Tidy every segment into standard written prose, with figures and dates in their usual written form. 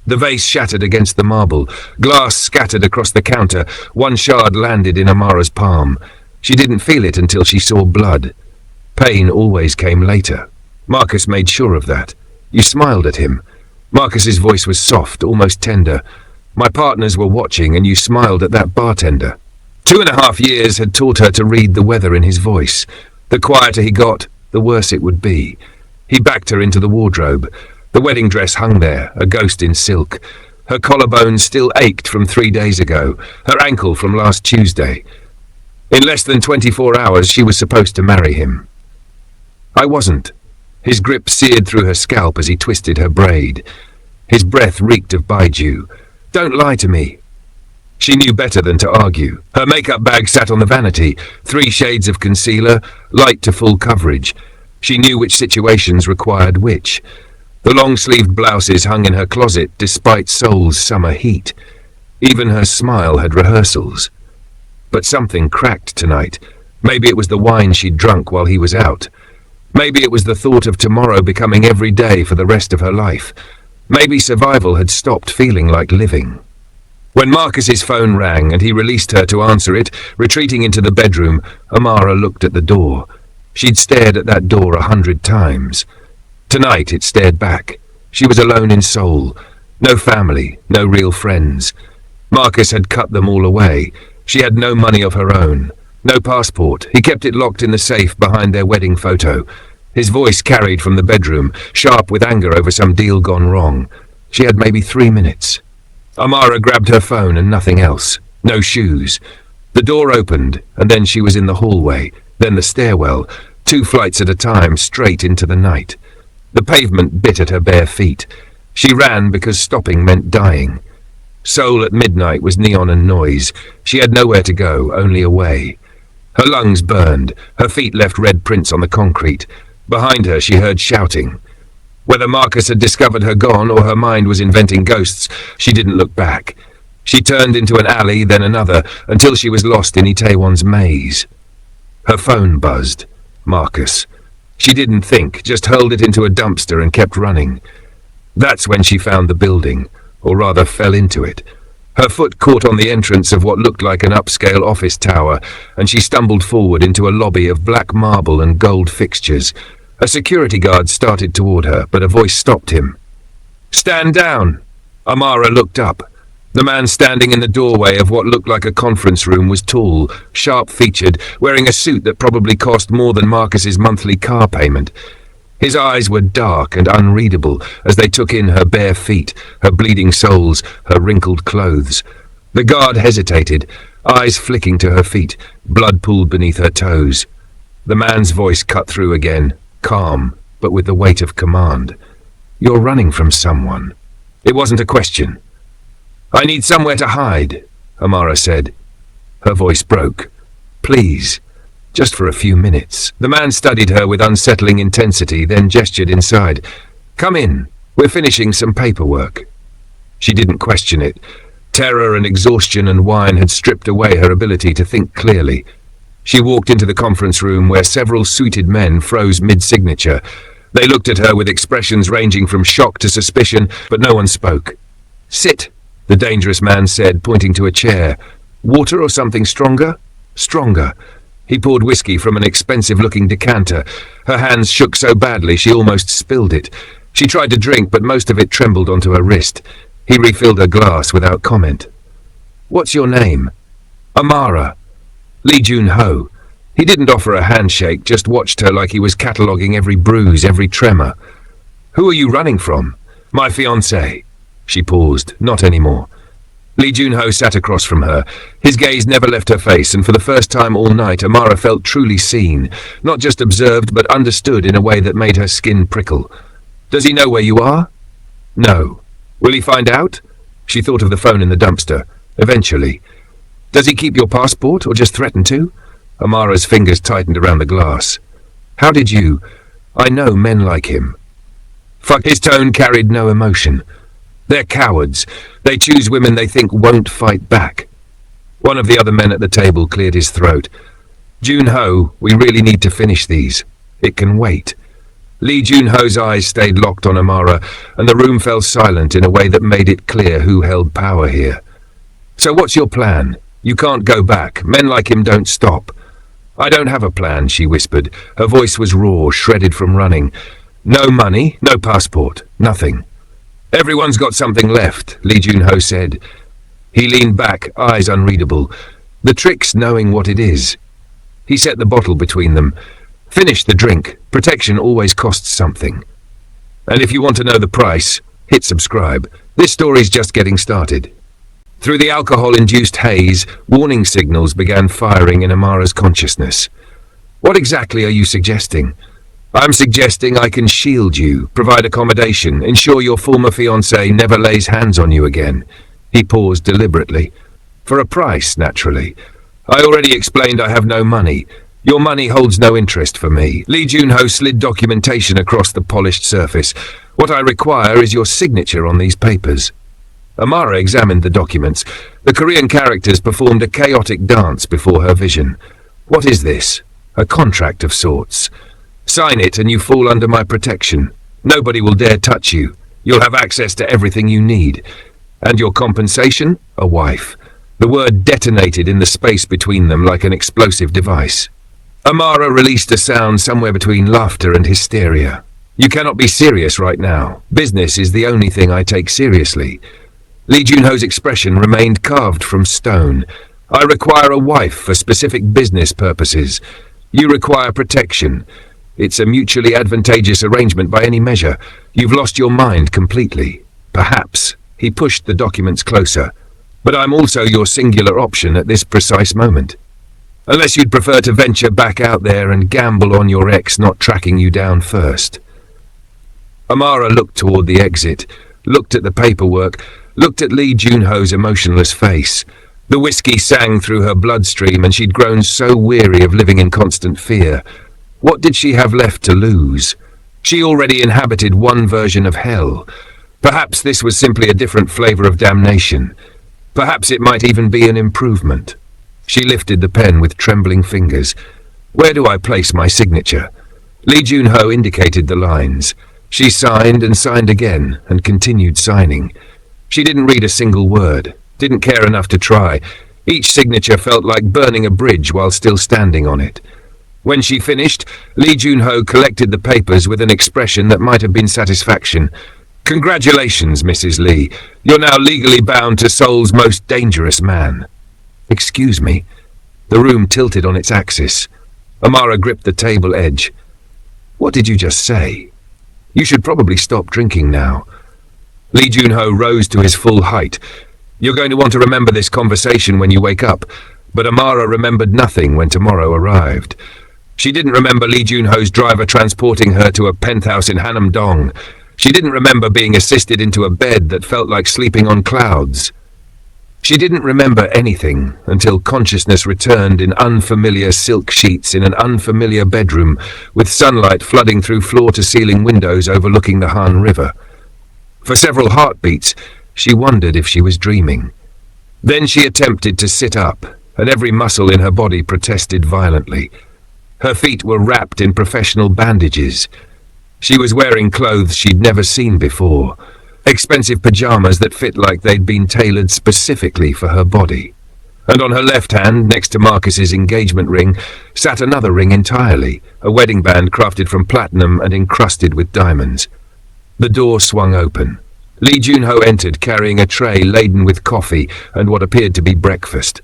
The vase shattered against the marble. Glass scattered across the counter. One shard landed in Amara's palm. She didn't feel it until she saw blood. Pain always came later. Marcus made sure of that. You smiled at him. Marcus's voice was soft, almost tender. My partners were watching, and you smiled at that bartender. 2.5 years had taught her to read the weather in his voice. The quieter he got, the worse it would be. He backed her into the wardrobe. The wedding dress hung there, a ghost in silk. Her collarbone still ached from 3 days ago, her ankle from last Tuesday. In less than 24 hours, she was supposed to marry him. I wasn't. His grip seared through her scalp as he twisted her braid. His breath reeked of baijiu. Don't lie to me. She knew better than to argue. Her makeup bag sat on the vanity, 3 shades of concealer, light to full coverage. She knew which situations required which. The long-sleeved blouses hung in her closet despite Seoul's summer heat. Even her smile had rehearsals. But something cracked tonight. Maybe it was the wine she'd drunk while he was out. Maybe it was the thought of tomorrow becoming every day for the rest of her life. Maybe survival had stopped feeling like living. When Marcus's phone rang and he released her to answer it, retreating into the bedroom, Amara looked at the door. She'd stared at that door 100 times. Tonight it stared back. She was alone in Seoul. No family, no real friends. Marcus had cut them all away. She had no money of her own. No passport. He kept it locked in the safe behind their wedding photo. His voice carried from the bedroom, sharp with anger over some deal gone wrong. She had maybe 3 minutes. Amara grabbed her phone and nothing else. No shoes. The door opened, and then she was in the hallway, then the stairwell, 2 flights at a time, straight into the night. The pavement bit at her bare feet. She ran because stopping meant dying. Seoul at midnight was neon and noise. She had nowhere to go, only away. Her lungs burned. Her feet left red prints on the concrete. Behind her she heard shouting. Whether Marcus had discovered her gone or her mind was inventing ghosts, she didn't look back. She turned into an alley, then another, until she was lost in Itaewon's maze. Her phone buzzed. Marcus. She didn't think, just hurled it into a dumpster and kept running. That's when she found the building, or rather fell into it. Her foot caught on the entrance of what looked like an upscale office tower, and she stumbled forward into a lobby of black marble and gold fixtures. A security guard started toward her, but a voice stopped him. "Stand down!" Amara looked up. The man standing in the doorway of what looked like a conference room was tall, sharp-featured, wearing a suit that probably cost more than Marcus's monthly car payment. His eyes were dark and unreadable as they took in her bare feet, her bleeding soles, her wrinkled clothes. The guard hesitated, eyes flicking to her feet, blood pooled beneath her toes. The man's voice cut through again, calm, but with the weight of command. "You're running from someone." It wasn't a question. "I need somewhere to hide," Amara said. Her voice broke. "Please, just for a few minutes." The man studied her with unsettling intensity, then gestured inside. "Come in. We're finishing some paperwork." She didn't question it. Terror and exhaustion and wine had stripped away her ability to think clearly. She walked into the conference room where several suited men froze mid-signature. They looked at her with expressions ranging from shock to suspicion, but no one spoke. "Sit," the dangerous man said, pointing to a chair. "Water or something stronger?" "Stronger." He poured whiskey from an expensive-looking decanter. Her hands shook so badly she almost spilled it. She tried to drink, but most of it trembled onto her wrist. He refilled her glass without comment. "What's your name?" "Amara." Lee Jun-ho. He didn't offer a handshake, just watched her like he was cataloguing every bruise, every tremor. "Who are you running from?" "My fiancé." She paused. "Not anymore." Lee Jun-ho sat across from her. His gaze never left her face, and for the first time all night, Amara felt truly seen, not just observed, but understood in a way that made her skin prickle. "Does he know where you are?" "No." "Will he find out?" She thought of the phone in the dumpster. "Eventually." "Does he keep your passport, or just threaten to?" Amara's fingers tightened around the glass. "How did you? I know men like him." Fuck. His tone carried no emotion. "They're cowards. They choose women they think won't fight back." One of the other men at the table cleared his throat. "Jun-ho, we really need to finish these. It can wait." Lee Junho's eyes stayed locked on Amara, and the room fell silent in a way that made it clear who held power here. "So what's your plan? You can't go back. Men like him don't stop." "I don't have a plan," she whispered. Her voice was raw, shredded from running. "No money, no passport, nothing." "Everyone's got something left," Lee Junho said. He leaned back, eyes unreadable. "The trick's knowing what it is." He set the bottle between them. "Finish the drink. Protection always costs something. And if you want to know the price, hit subscribe. This story's just getting started." Through the alcohol-induced haze, warning signals began firing in Amara's consciousness. "What exactly are you suggesting?" "I'm suggesting I can shield you, provide accommodation, ensure your former fiancé never lays hands on you again." He paused deliberately. "For a price, naturally. I already explained I have no money. Your money holds no interest for me." Lee Junho slid documentation across the polished surface. "What I require is your signature on these papers." Amara examined the documents. The Korean characters performed a chaotic dance before her vision. "What is this? A contract of sorts. Sign it and you fall under my protection. Nobody will dare touch you. You'll have access to everything you need. And your compensation? A wife." The word detonated in the space between them like an explosive device. Amara released a sound somewhere between laughter and hysteria. "You cannot be serious right now. Business is the only thing I take seriously." Lee Junho's expression remained carved from stone. "I require a wife for specific business purposes. You require protection. It's a mutually advantageous arrangement by any measure. You've lost your mind completely. Perhaps." He pushed the documents closer. "But I'm also your singular option at this precise moment. Unless you'd prefer to venture back out there and gamble on your ex not tracking you down first." Amara looked toward the exit, looked at the paperwork, looked at Lee Junho's emotionless face. The whiskey sang through her bloodstream and she'd grown so weary of living in constant fear. What did she have left to lose? She already inhabited one version of hell. Perhaps this was simply a different flavor of damnation. Perhaps it might even be an improvement. She lifted the pen with trembling fingers. "Where do I place my signature?" Lee Junho indicated the lines. She signed and signed again and continued signing. She didn't read a single word, didn't care enough to try. Each signature felt like burning a bridge while still standing on it. When she finished, Lee Junho collected the papers with an expression that might have been satisfaction. "Congratulations, Mrs. Lee. You're now legally bound to Seoul's most dangerous man." "Excuse me." The room tilted on its axis. Amara gripped the table edge. "What did you just say? You should probably stop drinking now." Lee Junho rose to his full height. "You're going to want to remember this conversation when you wake up." But Amara remembered nothing when tomorrow arrived. She didn't remember Lee Junho's driver transporting her to a penthouse in Hanam-dong. She didn't remember being assisted into a bed that felt like sleeping on clouds. She didn't remember anything until consciousness returned in unfamiliar silk sheets in an unfamiliar bedroom, with sunlight flooding through floor-to-ceiling windows overlooking the Han River. For several heartbeats, she wondered if she was dreaming. Then she attempted to sit up, and every muscle in her body protested violently. Her feet were wrapped in professional bandages. She was wearing clothes she'd never seen before, expensive pajamas that fit like they'd been tailored specifically for her body. And on her left hand, next to Marcus's engagement ring, sat another ring entirely, a wedding band crafted from platinum and encrusted with diamonds. The door swung open. Lee Junho entered carrying a tray laden with coffee and what appeared to be breakfast.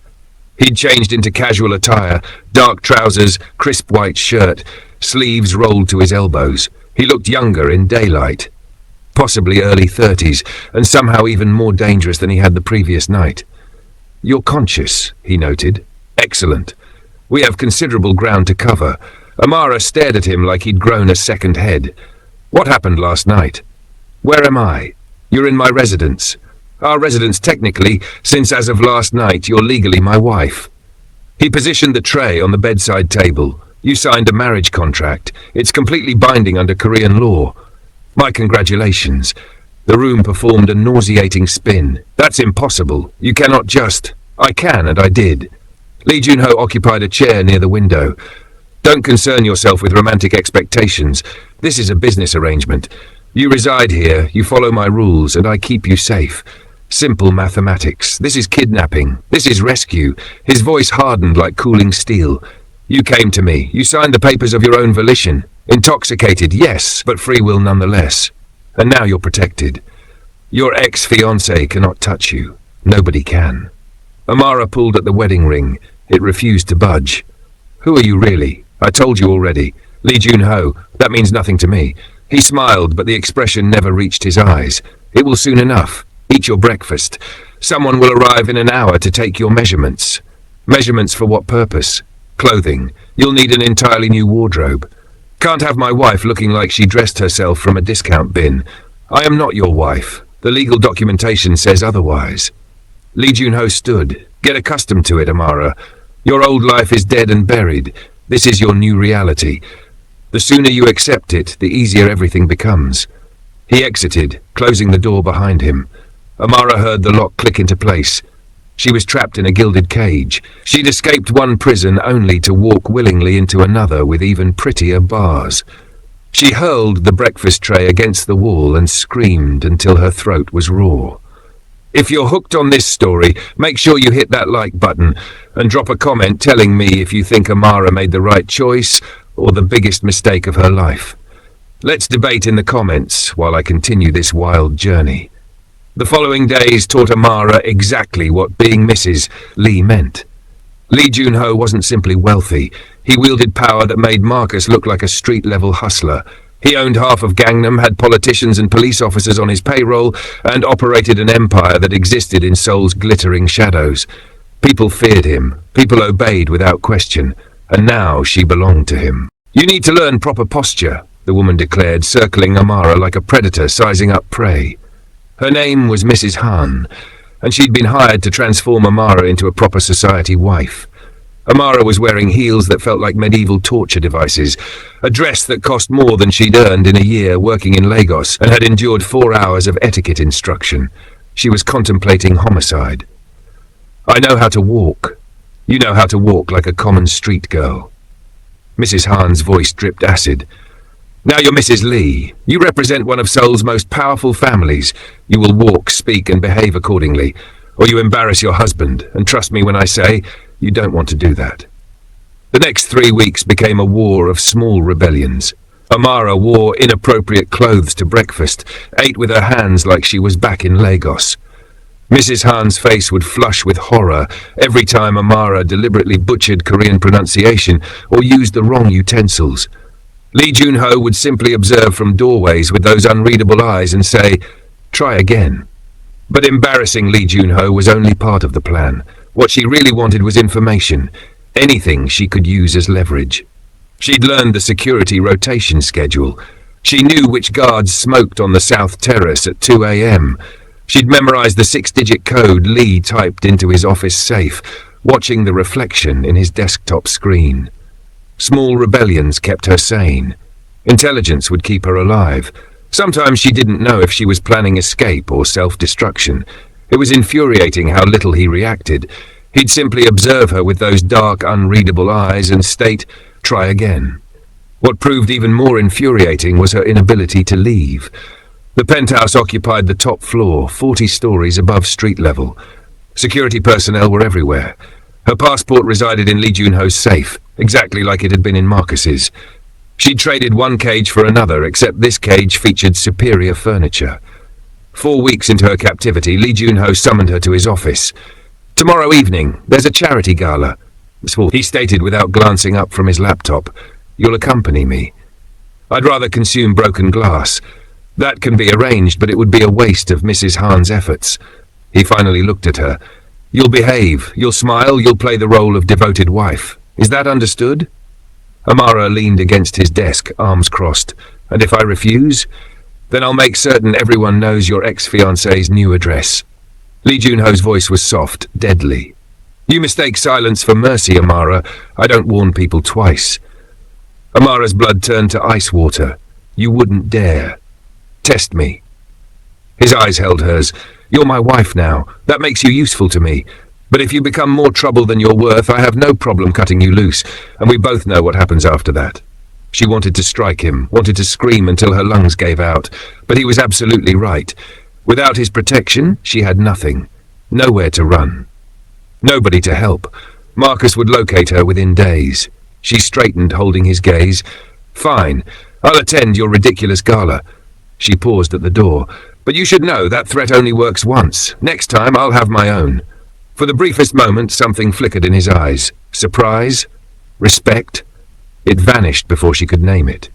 He'd changed into casual attire, dark trousers, crisp white shirt, sleeves rolled to his elbows. He looked younger in daylight, possibly early 30s, and somehow even more dangerous than he had the previous night. "You're conscious," he noted. "Excellent. We have considerable ground to cover." Amara stared at him like he'd grown a second head. "What happened last night?" "Where am I?" "You're in my residence." "Our residence technically, since as of last night you're legally my wife." He positioned the tray on the bedside table. "You signed a marriage contract. It's completely binding under Korean law." "My congratulations." The room performed a nauseating spin. "That's impossible. You cannot just—" "I can, and I did." Lee Junho occupied a chair near the window. "Don't concern yourself with romantic expectations. This is a business arrangement. You reside here, you follow my rules, and I keep you safe. Simple mathematics. This is kidnapping. This is rescue." His voice hardened like cooling steel. "You came to me. You signed the papers of your own volition. Intoxicated, yes, but free will nonetheless. And now you're protected. Your ex-fiancé cannot touch you. Nobody can." Amara pulled at the wedding ring. It refused to budge. "Who are you really? I told you already. Lee Jun-ho. That means nothing to me." He smiled, but the expression never reached his eyes. "It will soon enough. Eat your breakfast. Someone will arrive in an hour to take your measurements." "Measurements for what purpose?" "Clothing. You'll need an entirely new wardrobe. Can't have my wife looking like she dressed herself from a discount bin. I am not your wife. The legal documentation says otherwise." Lee Jun-ho stood. "Get accustomed to it, Amara. Your old life is dead and buried. This is your new reality. The sooner you accept it, the easier everything becomes." He exited, closing the door behind him. Amara heard the lock click into place. She was trapped in a gilded cage. She'd escaped one prison only to walk willingly into another with even prettier bars. She hurled the breakfast tray against the wall and screamed until her throat was raw. If you're hooked on this story, make sure you hit that like button and drop a comment telling me if you think Amara made the right choice or the biggest mistake of her life. Let's debate in the comments while I continue this wild journey. The following days taught Amara exactly what being Mrs. Lee meant. Lee Jun-ho wasn't simply wealthy. He wielded power that made Marcus look like a street-level hustler. He owned half of Gangnam, had politicians and police officers on his payroll, and operated an empire that existed in Seoul's glittering shadows. People feared him. People obeyed without question. And now she belonged to him. "You need to learn proper posture," the woman declared, circling Amara like a predator sizing up prey. Her name was Mrs. Han, and she'd been hired to transform Amara into a proper society wife. Amara was wearing heels that felt like medieval torture devices, a dress that cost more than she'd earned in a year working in Lagos, and had endured 4 hours of etiquette instruction. She was contemplating homicide. "I know how to walk. You know how to walk like a common street girl." Mrs. Han's voice dripped acid. "Now you're Mrs. Lee. You represent one of Seoul's most powerful families. You will walk, speak, and behave accordingly, or you embarrass your husband, and trust me when I say, you don't want to do that." The next 3 weeks became a war of small rebellions. Amara wore inappropriate clothes to breakfast, ate with her hands like she was back in Lagos. Mrs. Han's face would flush with horror every time Amara deliberately butchered Korean pronunciation or used the wrong utensils. Lee Jun-ho would simply observe from doorways with those unreadable eyes and say, "Try again." But embarrassing Lee Jun-ho was only part of the plan. What she really wanted was information, anything she could use as leverage. She'd learned the security rotation schedule. She knew which guards smoked on the South Terrace at 2 a.m. She'd memorized the 6-digit code Lee typed into his office safe, watching the reflection in his desktop screen. Small rebellions kept her sane. Intelligence would keep her alive. Sometimes she didn't know if she was planning escape or self-destruction. It was infuriating how little he reacted. He'd simply observe her with those dark, unreadable eyes and state, "Try again." What proved even more infuriating was her inability to leave. The penthouse occupied the top floor, 40 stories above street level. Security personnel were everywhere. Her passport resided in Lee Jun-ho's safe, exactly like it had been in Marcus's. She'd traded one cage for another, except this cage featured superior furniture. 4 weeks into her captivity, Lee Jun-ho summoned her to his office. "Tomorrow evening, there's a charity gala," he stated without glancing up from his laptop. "You'll accompany me." "I'd rather consume broken glass." "That can be arranged, but it would be a waste of Mrs. Han's efforts." He finally looked at her. "You'll behave, you'll smile, you'll play the role of devoted wife. Is that understood?" Amara leaned against his desk, arms crossed. "And if I refuse? Then I'll make certain everyone knows your ex-fiancé's new address." Lee Jun-ho's voice was soft, deadly. "You mistake silence for mercy, Amara. I don't warn people twice." Amara's blood turned to ice water. "You wouldn't dare. Test me." His eyes held hers. "You're my wife now. That makes you useful to me. But if you become more trouble than you're worth, I have no problem cutting you loose, and we both know what happens after that." She wanted to strike him, wanted to scream until her lungs gave out, but he was absolutely right. Without his protection, she had nothing. Nowhere to run. Nobody to help. Marcus would locate her within days. She straightened, holding his gaze. "Fine. I'll attend your ridiculous gala." She paused at the door. "But you should know that threat only works once. Next time, I'll have my own." For the briefest moment, something flickered in his eyes. Surprise? Respect? It vanished before she could name it.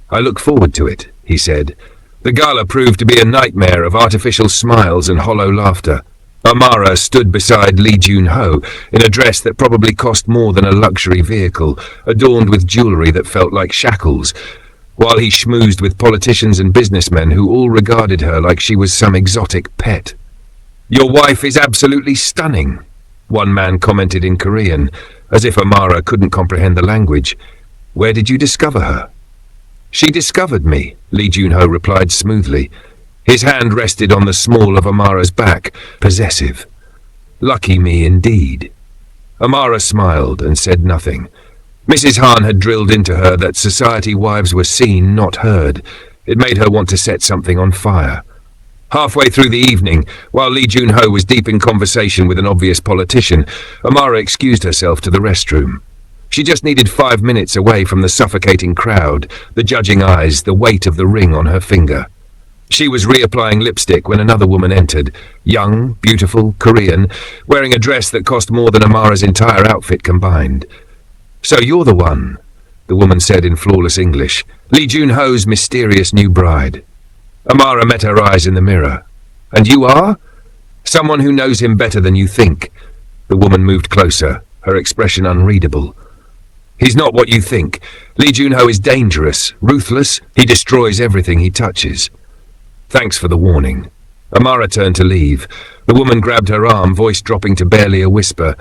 "I look forward to it," he said. The gala proved to be a nightmare of artificial smiles and hollow laughter. Amara stood beside Lee Jun-ho in a dress that probably cost more than a luxury vehicle, adorned with jewelry that felt like shackles, while he schmoozed with politicians and businessmen who all regarded her like she was some exotic pet. "Your wife is absolutely stunning," one man commented in Korean, as if Amara couldn't comprehend the language. "Where did you discover her?" "She discovered me," Lee Jun-ho replied smoothly. His hand rested on the small of Amara's back, possessive. "Lucky me indeed." Amara smiled and said nothing. Mrs. Han had drilled into her that society wives were seen, not heard. It made her want to set something on fire. Halfway through the evening, while Lee Jun-ho was deep in conversation with an obvious politician, Amara excused herself to the restroom. She just needed 5 minutes away from the suffocating crowd, the judging eyes, the weight of the ring on her finger. She was reapplying lipstick when another woman entered, young, beautiful, Korean, wearing a dress that cost more than Amara's entire outfit combined. "So you're the one," the woman said in flawless English, Lee Jun-ho's mysterious new bride. Amara met her eyes in the mirror. "And you are?" "Someone who knows him better than you think." The woman moved closer, her expression unreadable. "He's not what you think. Lee Jun-ho is dangerous, ruthless. He destroys everything he touches." "Thanks for the warning." Amara turned to leave. The woman grabbed her arm, voice dropping to barely a whisper.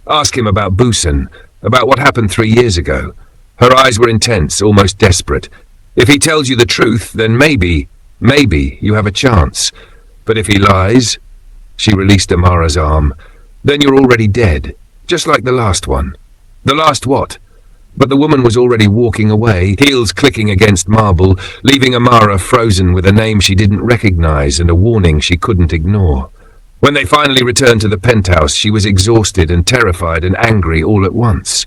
"Ask him about Busan, about what happened 3 years ago." Her eyes were intense, almost desperate. "If he tells you the truth, then maybe you have a chance. But if he lies," she released Amara's arm, "then you're already dead, just like the last one." "The last what?" But the woman was already walking away, heels clicking against marble, leaving Amara frozen with a name she didn't recognize and a warning she couldn't ignore. When they finally returned to the penthouse, she was exhausted and terrified and angry all at once.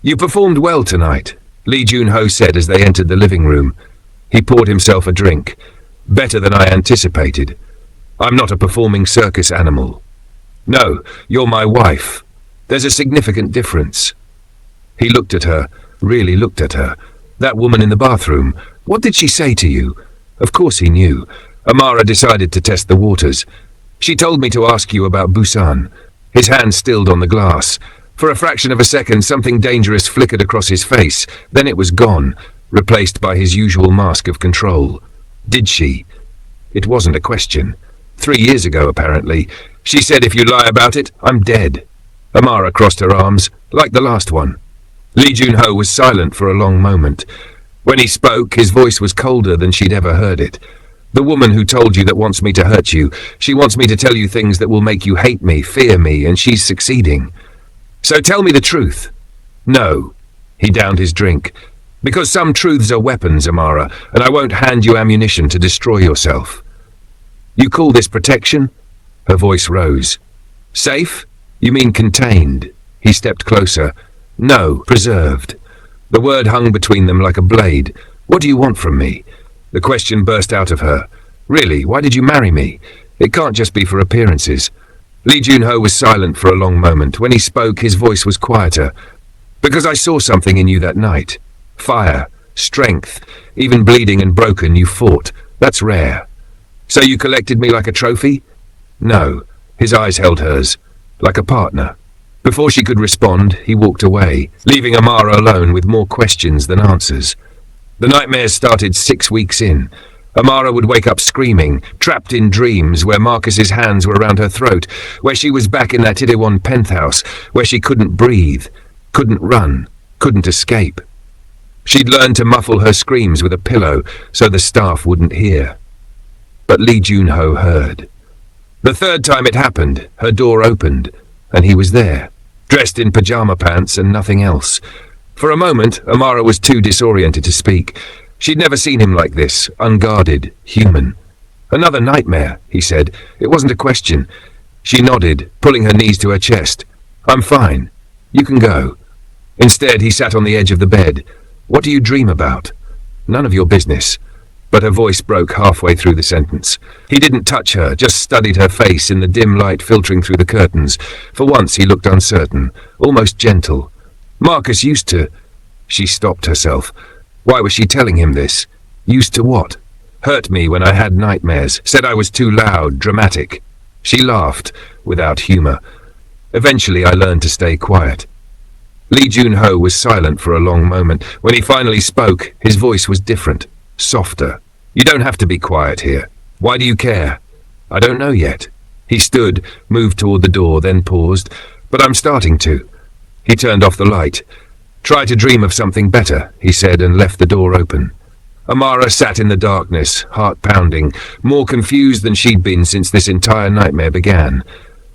"You performed well tonight," Lee Jun-ho said as they entered the living room. He poured himself a drink. "Better than I anticipated. I'm not a performing circus animal." "No, you're my wife. There's a significant difference." He looked at her, really looked at her. That woman in the bathroom, what did she say to you? Of course he knew. Amara decided to test the waters. "She told me to ask you about Busan." His hand stilled on the glass. For a fraction of a second, something dangerous flickered across his face. Then it was gone, replaced by his usual mask of control. Did she? It wasn't a question. 3 years ago, apparently. She said, "If you lie about it, I'm dead." Amara crossed her arms, like the last one. Lee Jun-ho was silent for a long moment. When he spoke, his voice was colder than she'd ever heard it. "The woman who told you that wants me to hurt you. She wants me to tell you things that will make you hate me, fear me, and she's succeeding. So tell me the truth." "No." He downed his drink. "Because some truths are weapons, Amara, and I won't hand you ammunition to destroy yourself." "You call this protection?" Her voice rose. "Safe? You mean contained?" He stepped closer. "No, preserved." The word hung between them like a blade. "What do you want from me?" The question burst out of her. "Really, why did you marry me? It can't just be for appearances." Lee Jun-ho was silent for a long moment. When he spoke, his voice was quieter. "Because I saw something in you that night. Fire, strength, even bleeding and broken, you fought. That's rare." "So you collected me like a trophy?" "No." His eyes held hers. "Like a partner." Before she could respond, he walked away, leaving Amara alone with more questions than answers. The nightmares started 6 weeks in. Amara would wake up screaming, trapped in dreams where Marcus's hands were around her throat, where she was back in that Itaewon penthouse, where she couldn't breathe, couldn't run, couldn't escape. She'd learned to muffle her screams with a pillow so the staff wouldn't hear. But Lee Jun-ho heard. The third time it happened, her door opened, and he was there, dressed in pajama pants and nothing else. For a moment, Amara was too disoriented to speak. She'd never seen him like this, unguarded, human. "Another nightmare," he said. It wasn't a question. She nodded, pulling her knees to her chest. "I'm fine. You can go." Instead, he sat on the edge of the bed. "What do you dream about?" "None of your business." But her voice broke halfway through the sentence. He didn't touch her, just studied her face in the dim light filtering through the curtains. For once he looked uncertain, almost gentle. "Marcus used to—" She stopped herself. Why was she telling him this? Used to what? "Hurt me when I had nightmares, said I was too loud, dramatic." She laughed, without humor. "Eventually I learned to stay quiet." Lee Jun-ho was silent for a long moment. When he finally spoke, his voice was different, softer. "You don't have to be quiet here. Why do you care?" "I don't know yet." He stood, moved toward the door, then paused. "But I'm starting to." He turned off the light. "Try to dream of something better," he said, and left the door open. Amara sat in the darkness, heart pounding, more confused than she'd been since this entire nightmare began.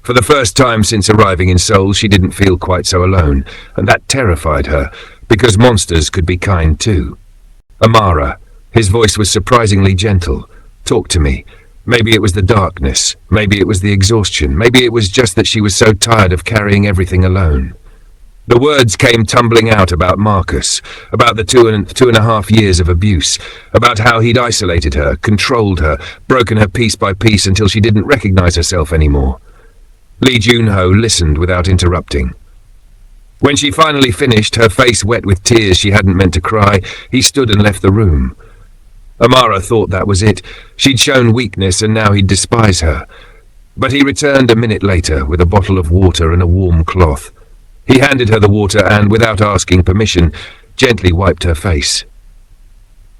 For the first time since arriving in Seoul, she didn't feel quite so alone, and that terrified her, because monsters could be kind too. "Amara," his voice was surprisingly gentle. "Talk to me." Maybe it was the darkness, maybe it was the exhaustion, maybe it was just that she was so tired of carrying everything alone. The words came tumbling out about Marcus, about the two and a half years of abuse, about how he'd isolated her, controlled her, broken her piece by piece until she didn't recognize herself anymore. Lee Jun-ho listened without interrupting. When she finally finished, her face wet with tears she hadn't meant to cry, he stood and left the room. Amara thought that was it. She'd shown weakness and now he'd despise her. But he returned a minute later with a bottle of water and a warm cloth. He handed her the water and, without asking permission, gently wiped her face.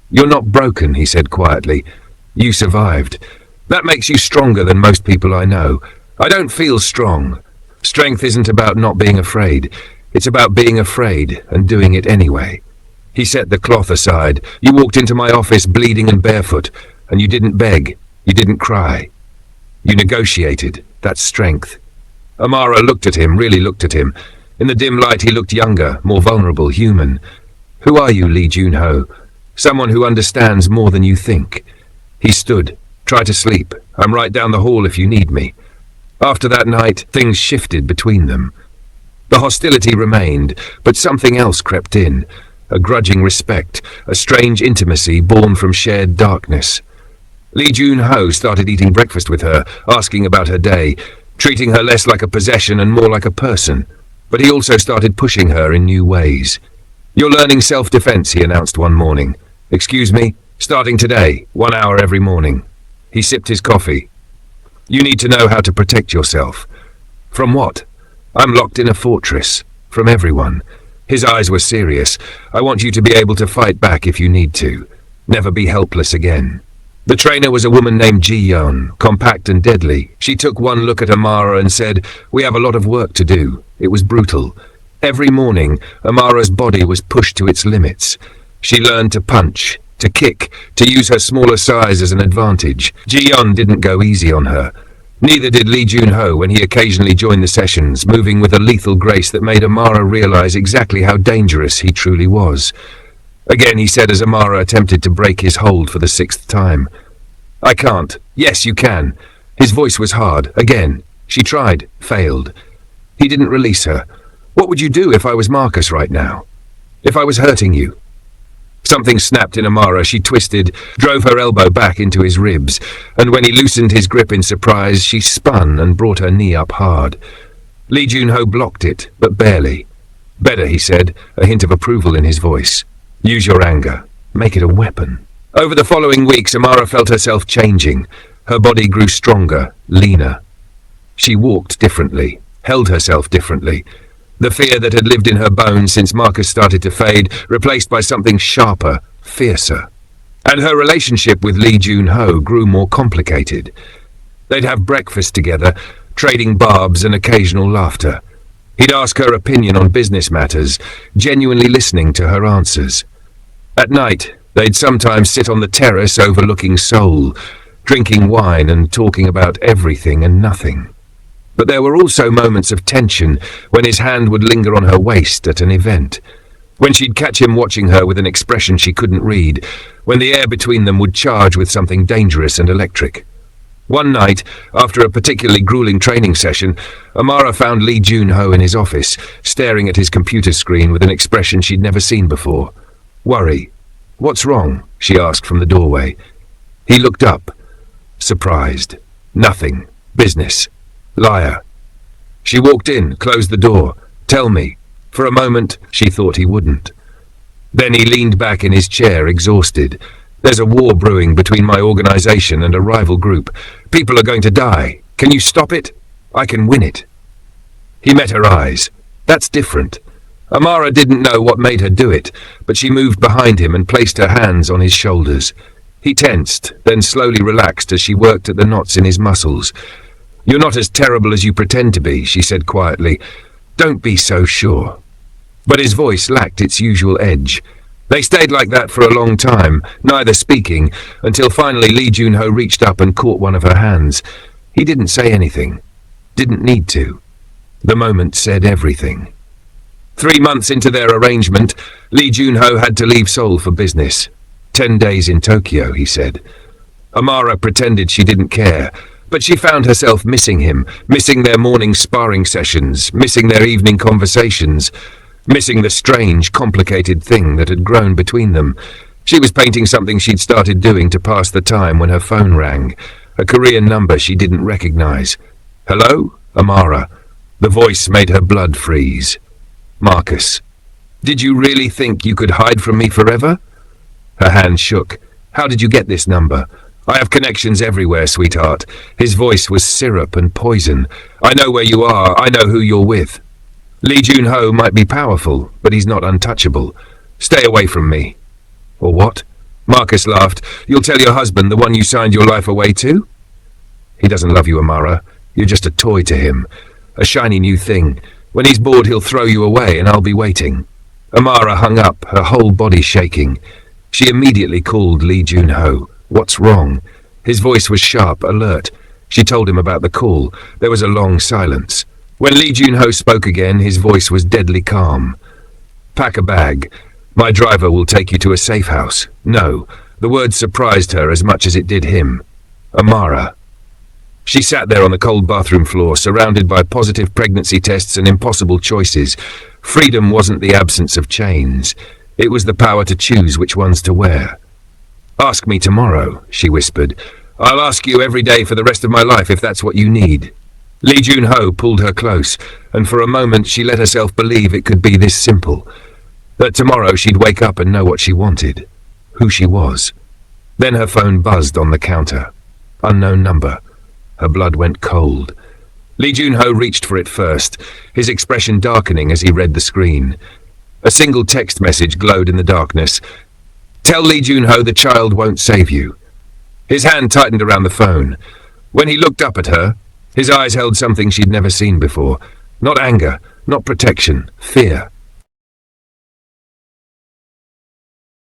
"You're not broken," he said quietly. "You survived. That makes you stronger than most people I know. I don't feel strong. Strength isn't about not being afraid. It's about being afraid and doing it anyway." He set the cloth aside. "You walked into my office bleeding and barefoot, and you didn't beg. You didn't cry. You negotiated. That's strength." Amara looked at him, really looked at him. In the dim light he looked younger, more vulnerable, human. "Who are you, Lee Jun-ho? Someone who understands more than you think." He stood. "Try to sleep. I'm right down the hall if you need me." After that night, things shifted between them. The hostility remained, but something else crept in. A grudging respect, a strange intimacy born from shared darkness. Lee Jun-ho started eating breakfast with her, asking about her day, treating her less like a possession and more like a person. But he also started pushing her in new ways. "You're learning self-defense," he announced one morning. "Excuse me? Starting today, 1 hour every morning." He sipped his coffee. "You need to know how to protect yourself." "From what?" "I'm locked in a fortress. From everyone." His eyes were serious. "I want you to be able to fight back if you need to. Never be helpless again." The trainer was a woman named Ji-yeon, compact and deadly. She took one look at Amara and said, "We have a lot of work to do." It was brutal. Every morning, Amara's body was pushed to its limits. She learned to punch, to kick, to use her smaller size as an advantage. Ji-yeon didn't go easy on her. Neither did Lee Jun-ho when he occasionally joined the sessions, moving with a lethal grace that made Amara realize exactly how dangerous he truly was. Again he said as Amara attempted to break his hold for the 6th time. "I can't." "Yes, you can." His voice was hard. Again. She tried, failed. He didn't release her. "What would you do if I was Marcus right now? If I was hurting you?" Something snapped in Amara. She twisted, drove her elbow back into his ribs, and when he loosened his grip in surprise, she spun and brought her knee up hard. Lee Jun-ho blocked it, but barely. "Better," he said, a hint of approval in his voice. "Use your anger. Make it a weapon." Over the following weeks, Amara felt herself changing. Her body grew stronger, leaner. She walked differently, held herself differently. The fear that had lived in her bones since Marcus started to fade, replaced by something sharper, fiercer. And her relationship with Lee Jun-ho grew more complicated. They'd have breakfast together, trading barbs and occasional laughter. He'd ask her opinion on business matters, genuinely listening to her answers. At night, they'd sometimes sit on the terrace overlooking Seoul, drinking wine and talking about everything and nothing. But there were also moments of tension when his hand would linger on her waist at an event. When she'd catch him watching her with an expression she couldn't read, when the air between them would charge with something dangerous and electric. One night, after a particularly grueling training session, Amara found Lee Jun-ho in his office, staring at his computer screen with an expression she'd never seen before. Worry. "What's wrong?" she asked from the doorway. He looked up. Surprised. Nothing. Business. Liar. She walked in, closed the door. "Tell me." For a moment, she thought he wouldn't. Then he leaned back in his chair, exhausted. "There's a war brewing between my organization and a rival group. People are going to die. Can you stop it? I can win it." He met her eyes. That's different. Amara didn't know what made her do it, but she moved behind him and placed her hands on his shoulders. He tensed, then slowly relaxed as she worked at the knots in his muscles. "You're not as terrible as you pretend to be," she said quietly. "Don't be so sure." But his voice lacked its usual edge. They stayed like that for a long time, neither speaking, until finally Lee Jun-ho reached up and caught one of her hands. He didn't say anything. Didn't need to. The moment said everything. 3 months into their arrangement, Lee Jun-ho had to leave Seoul for business. 10 days in Tokyo, he said. Amara pretended she didn't care, but she found herself missing him, missing their morning sparring sessions, missing their evening conversations, missing the strange, complicated thing that had grown between them. She was painting something she'd started doing to pass the time when her phone rang, a Korean number she didn't recognize. "Hello? Amara." The voice made her blood freeze. "Marcus. Did you really think you could hide from me forever?" Her hand shook. "How did you get this number?" "I have connections everywhere, sweetheart." His voice was syrup and poison. "I know where you are. I know who you're with. Lee Jun-ho might be powerful, but he's not untouchable. Stay away from me." "Or what?" Marcus laughed. "You'll tell your husband, the one you signed your life away to?" "He doesn't love you, Amara. You're just a toy to him. A shiny new thing. When he's bored, he'll throw you away, and I'll be waiting." Amara hung up, her whole body shaking. She immediately called Lee Jun-ho. "What's wrong?" His voice was sharp, alert. She told him about the call. There was a long silence. When Lee Jun-ho spoke again, his voice was deadly calm. "Pack a bag. My driver will take you to a safe house." No, the word surprised her as much as it did him. Amara. She sat there on the cold bathroom floor, surrounded by positive pregnancy tests and impossible choices. Freedom wasn't the absence of chains. It was the power to choose which ones to wear. "Ask me tomorrow," she whispered. "I'll ask you every day for the rest of my life if that's what you need." Lee Jun-ho pulled her close, and for a moment she let herself believe it could be this simple. That tomorrow she'd wake up and know what she wanted, who she was. Then her phone buzzed on the counter. Unknown number. Her blood went cold. Lee Jun-ho reached for it first, his expression darkening as he read the screen. A single text message glowed in the darkness. "Tell Lee Jun-ho the child won't save you." His hand tightened around the phone. When he looked up at her, his eyes held something she'd never seen before. Not anger, not protection, fear.